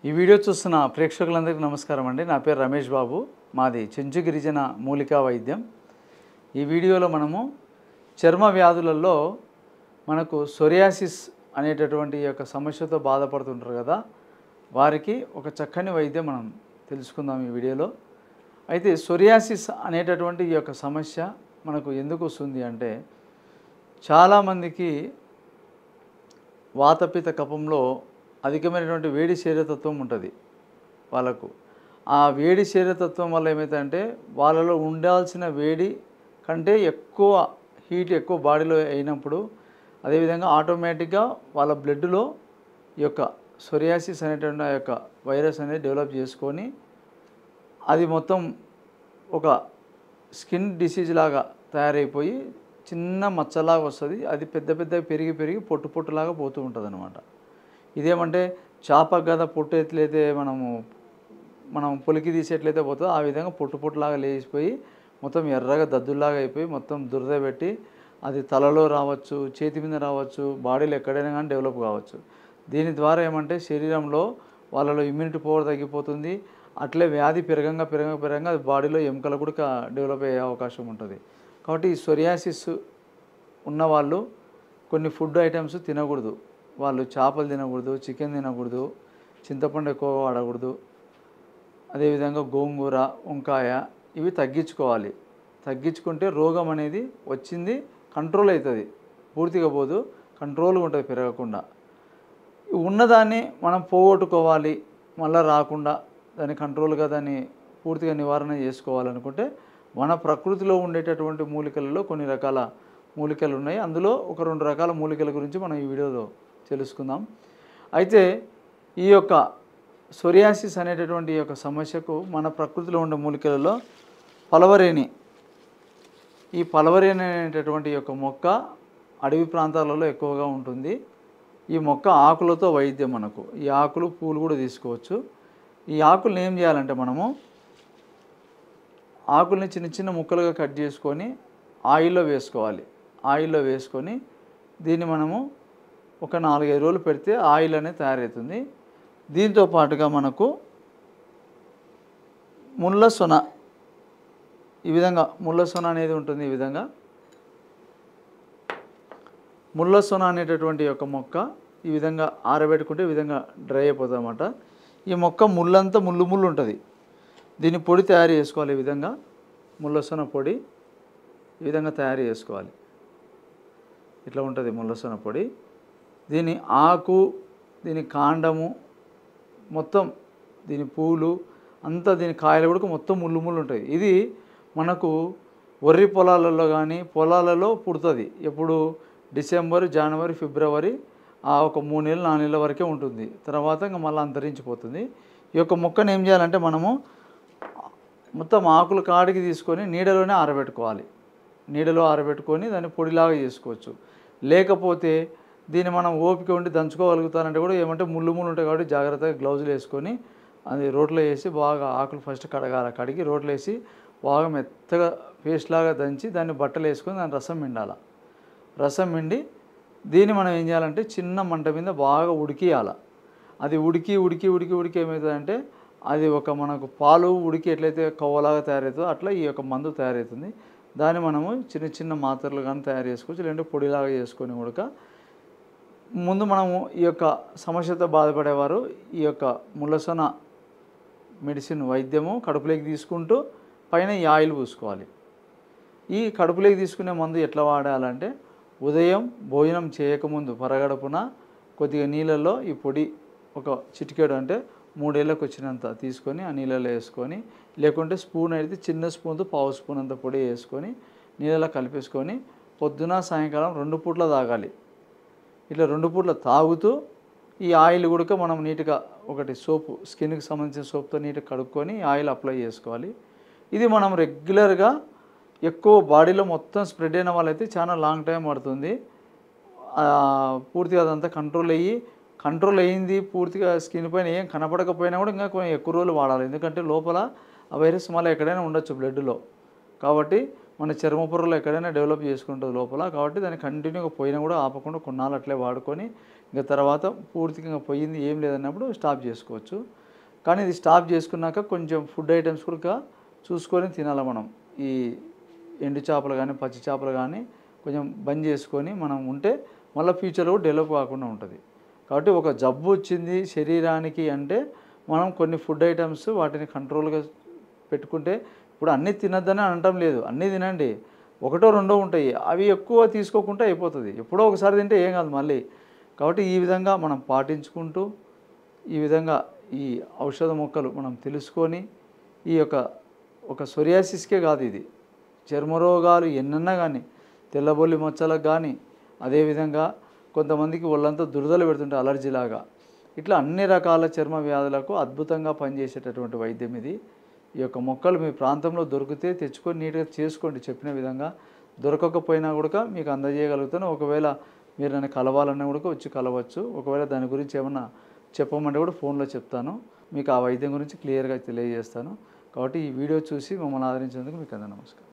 ఈ వీడియో చూస్తున్న ప్రేక్షకులందరికీ నమస్కారం అండి. నా పేరు రమేష్ బాబు. మాది చెంచు గిరిజన మూలికా వైద్యం. ఈ వీడియోలో మనము చర్మ వ్యాధులలో మనకు సోరియాసిస్ అనేటటువంటి యొక్క సమస్యతో బాధపడుతుంటారు కదా, వారికి ఒక చక్కని వైద్యం మనం తెలుసుకుందాం ఈ వీడియోలో. అయితే సోరియాసిస్ అనేటటువంటి ఈ యొక్క సమస్య మనకు ఎందుకు వస్తుంది అంటే, చాలామందికి వాతపిత్త కఫంలో అధికమైనటువంటి వేడి శరీరతత్వం ఉంటుంది వాళ్ళకు. ఆ వేడి శరీరతత్వం వల్ల ఏమవుతుందంటే, వాళ్ళలో ఉండాల్సిన వేడి కంటే ఎక్కువ హీట్ ఎక్కువ బాడీలో అయినప్పుడు, అదేవిధంగా ఆటోమేటిక్గా వాళ్ళ బ్లడ్లో ఈ యొక్క సోరియాసిస్ అనేటువంటి ఆ యొక్క వైరస్ అనేది డెవలప్ చేసుకొని అది మొత్తం ఒక స్కిన్ డిసీజ్ లాగా తయారైపోయి చిన్న మచ్చలాగా వస్తుంది. అది పెద్ద పెద్దగా పెరిగి పెరిగి పొట్టు పొట్టులాగా పోతూ ఉంటుంది అన్నమాట. ఇదేమంటే చేప గద పొట్టు ఎట్లయితే మనం పొలికి తీసేట్లయితే పోతుందో ఆ విధంగా పొట్టు పొట్టులాగా లేచిపోయి మొత్తం ఎర్రగా దద్దుల్లాగా అయిపోయి మొత్తం దురద పెట్టి అది తలలో రావచ్చు, చేతి మీద రావచ్చు, బాడీలో ఎక్కడైనా కానీ డెవలప్ కావచ్చు. దీని ద్వారా ఏమంటే శరీరంలో వాళ్ళలో ఇమ్యూనిటీ పవర్ తగ్గిపోతుంది. అట్లే వ్యాధి పెరగంగా అది బాడీలో ఎముకలు కూడా డెవలప్ అయ్యే అవకాశం ఉంటుంది. కాబట్టి ఈ సోరియాసిస్ ఉన్నవాళ్ళు కొన్ని ఫుడ్ ఐటమ్స్ తినకూడదు. వాళ్ళు చేపలు తినకూడదు, చికెన్ తినకూడదు, చింతపండు ఎక్కువగా వాడకూడదు, అదేవిధంగా గోంగూర, వంకాయ ఇవి తగ్గించుకోవాలి. తగ్గించుకుంటే రోగం అనేది వచ్చింది కంట్రోల్ అవుతుంది, పూర్తిగా పోదు, కంట్రోల్గా ఉంటుంది పెరగకుండా. ఉన్నదాన్ని మనం పోగొట్టుకోవాలి, మళ్ళీ రాకుండా దాన్ని కంట్రోల్గా దాన్ని పూర్తిగా నివారణ చేసుకోవాలనుకుంటే మన ప్రకృతిలో ఉండేటటువంటి మూలికలలో కొన్ని రకాల మూలికలు ఉన్నాయి. అందులో ఒక 2 రకాల మూలికల గురించి మనం ఈ వీడియోలో తెలుసుకుందాం. అయితే ఈ యొక్క సోరియాసిస్ అనేటటువంటి ఈ యొక్క సమస్యకు మన ప్రకృతిలో ఉండే మూలికలలో పలవరేణి, ఈ పలవరేణి అనేటటువంటి యొక్క మొక్క అడవి ప్రాంతాలలో ఎక్కువగా ఉంటుంది. ఈ మొక్క ఆకులతో వైద్యం మనకు. ఈ ఆకులు పూలు కూడా తీసుకోవచ్చు. ఈ ఆకుల్ని ఏం చేయాలంటే, మనము ఆకుల్ని చిన్న చిన్న ముక్కలుగా కట్ చేసుకొని ఆయిల్లో వేసుకోవాలి. ఆయిల్లో వేసుకొని దీన్ని మనము ఒక 4-5 రోజులు పెడితే ఆయిల్ అనేది తయారవుతుంది. దీంతో పాటుగా మనకు ముళ్ళ సొన, ఈ విధంగా ముళ్ళ సొన అనేది ఉంటుంది. ఈ విధంగా ముళ్ళ సొన అనేటటువంటి యొక్క మొక్క ఈ విధంగా ఆరబెట్టుకుంటే ఈ విధంగా డ్రై అయిపోతుంది అన్నమాట. ఈ మొక్క ముళ్ళంతా ముళ్ళు ఉంటుంది. దీన్ని పొడి తయారు చేసుకోవాలి. ఈ విధంగా ముళ్ళ సొన పొడి ఈ విధంగా తయారు చేసుకోవాలి. ఇట్లా ఉంటుంది ముళ్ళ సొన పొడి. దీని ఆకు, దీని కాండము మొత్తం, దీని పూలు అంతా, దీని కాయలు కూడా మొత్తం ముళ్ళు ఉంటాయి. ఇది మనకు వరి పొలాలలో కానీ పొలాలలో పుడుతుంది. ఎప్పుడు డిసెంబర్, జనవరి, ఫిబ్రవరి ఒక 3 నెలలు 4 నెలల వరకే ఉంటుంది. తర్వాత ఇంకా మళ్ళీ అంతరించిపోతుంది. ఈ యొక్క మొక్కను ఏం చేయాలంటే, మనము మొత్తం ఆకులు కాడికి తీసుకొని నీడలోనే ఆరబెట్టుకోవాలి. నీడలో ఆరబెట్టుకొని దాన్ని పొడిలాగా చేసుకోవచ్చు. లేకపోతే దీన్ని మనం ఓపిక ఉండి దంచుకోగలుగుతానంటే కూడా ఏమంటే ముళ్ళు ఉంటాయి కాబట్టి జాగ్రత్తగా గ్లౌజులు వేసుకొని అది రోట్లో వేసి బాగా ఆకులు ఫస్ట్ కడిగి రోట్లో వేసి బాగా మెత్తగా పేస్ట్ లాగా దంచి దాన్ని బట్టలు వేసుకొని దాని రసం పిండాలి. రసం పిండి దీన్ని మనం ఏం చేయాలంటే చిన్న మంట మీద బాగా ఉడికియాలి. అది ఉడికి ఏమవుతుందంటే, అది ఒక మనకు పాలు ఉడికి ఎట్లయితే కవ్వలాగా తయారవుతుందో అట్లా ఈ యొక్క మందు తయారవుతుంది. దాన్ని మనము చిన్న చిన్న మాత్రలు కానీ తయారు చేసుకోవచ్చు, లేదంటే పొడిలాగా చేసుకొని ఉడక. ముందు మనము ఈ యొక్క సమస్యతో బాధపడేవారు ఈ యొక్క ముళ్ళసొన మెడిసిన్ వైద్యము కడుపులోకి తీసుకుంటూ పైన ఈ ఆయిల్ పూసుకోవాలి. ఈ కడుపులోకి తీసుకునే మందు ఎట్లా వాడాలంటే, ఉదయం భోజనం చేయకముందు పరగడుపున కొద్దిగా నీళ్ళల్లో ఈ పొడి ఒక చిటికెడు అంటే 3 ఏళ్ళకు వచ్చినంత తీసుకొని ఆ నీళ్ళలో వేసుకొని, లేకుంటే స్పూన్ అయితే చిన్న స్పూన్తో పావు స్పూన్ అంత పొడి వేసుకొని నీళ్ళలో కలిపేసుకొని పొద్దున సాయంకాలం 2 పూట్ల తాగాలి. ఇట్లా 2 పూట్ల తాగుతూ ఈ ఆయిల్ కూడా మనం నీట్గా ఒకటి సోపు, స్కిన్కి సంబంధించిన సోప్తో నీట్గా కడుక్కొని ఆయిల్ అప్లై చేసుకోవాలి. ఇది మనం రెగ్యులర్గా ఎక్కువ బాడీలో మొత్తం స్ప్రెడ్ అయిన వాళ్ళైతే చాలా లాంగ్ టైం పడుతుంది. పూర్తిగా అదంతా కంట్రోల్ అయ్యింది పూర్తిగా స్కిన్ పైన ఏం కనపడకపోయినా కూడా ఇంకా ఎక్కువ రోజులు వాడాలి. ఎందుకంటే లోపల ఆ వైరస్ మళ్ళీ ఎక్కడైనా ఉండొచ్చు బ్లడ్లో. కాబట్టి మన చర్మ పొరలు ఎక్కడైనా డెవలప్ చేసుకుంటుంది లోపల. కాబట్టి దాన్ని కంటిన్యూగా పోయినా కూడా ఆపకుండా కొన్నాళ్ళు అట్లే వాడుకొని ఇంకా తర్వాత పూర్తిగా పోయింది ఏం లేదన్నప్పుడు స్టాప్ చేసుకోవచ్చు. కానీ ఇది స్టాప్ చేసుకున్నాక కొంచెం ఫుడ్ ఐటమ్స్ కూడా చూసుకొని తినాలి మనం. ఈ ఎండు చేపలు కానీ పచ్చి చేపలు కానీ కొంచెం బంద్ చేసుకొని మనం ఉంటే మళ్ళీ ఫ్యూచర్లో కూడా డెవలప్ కాకుండా ఉంటుంది. కాబట్టి ఒక జబ్బు వచ్చింది శరీరానికి అంటే మనం కొన్ని ఫుడ్ ఐటమ్స్ వాటిని కంట్రోల్గా పెట్టుకుంటే, ఇప్పుడు అన్నీ తినద్దని అనటం లేదు, అన్నీ తినండి, ఒకటో రెండో ఉంటాయి, అవి ఎక్కువ తీసుకోకుండా అయిపోతుంది. ఎప్పుడో ఒకసారి తింటే ఏం కాదు మళ్ళీ. కాబట్టి ఈ విధంగా మనం పాటించుకుంటూ ఈ విధంగా ఈ ఔషధ మొక్కలు మనం తెలుసుకొని ఈ ఒక సొరియాసిస్కే కాదు, ఇది చర్మరోగాలు ఎన్నన్నా కానీ, తెల్లబొల్లి మచ్చలకు కానీ, అదేవిధంగా కొంతమందికి ఒళ్ళంతా దురదలు పెడుతుంటే అలర్జీలాగా, ఇట్లా అన్ని రకాల చర్మ వ్యాధులకు అద్భుతంగా పనిచేసేటటువంటి వైద్యం ఇది. ఈ యొక్క మొక్కలు మీ ప్రాంతంలో దొరికితే తెచ్చుకొని నీట్గా చేసుకోండి. చెప్పిన విధంగా దొరకకపోయినా కూడా మీకు అందజేయగలుగుతాను. ఒకవేళ మీరు నన్ను కలవాలన్నా కూడా వచ్చి కలవచ్చు. ఒకవేళ దాని గురించి ఏమన్నా చెప్పమంటే కూడా ఫోన్లో చెప్తాను, మీకు ఆ వైద్యం గురించి క్లియర్గా తెలియజేస్తాను. కాబట్టి ఈ వీడియో చూసి మమ్మల్ని ఆదరించినందుకు మీకు నమస్కారం.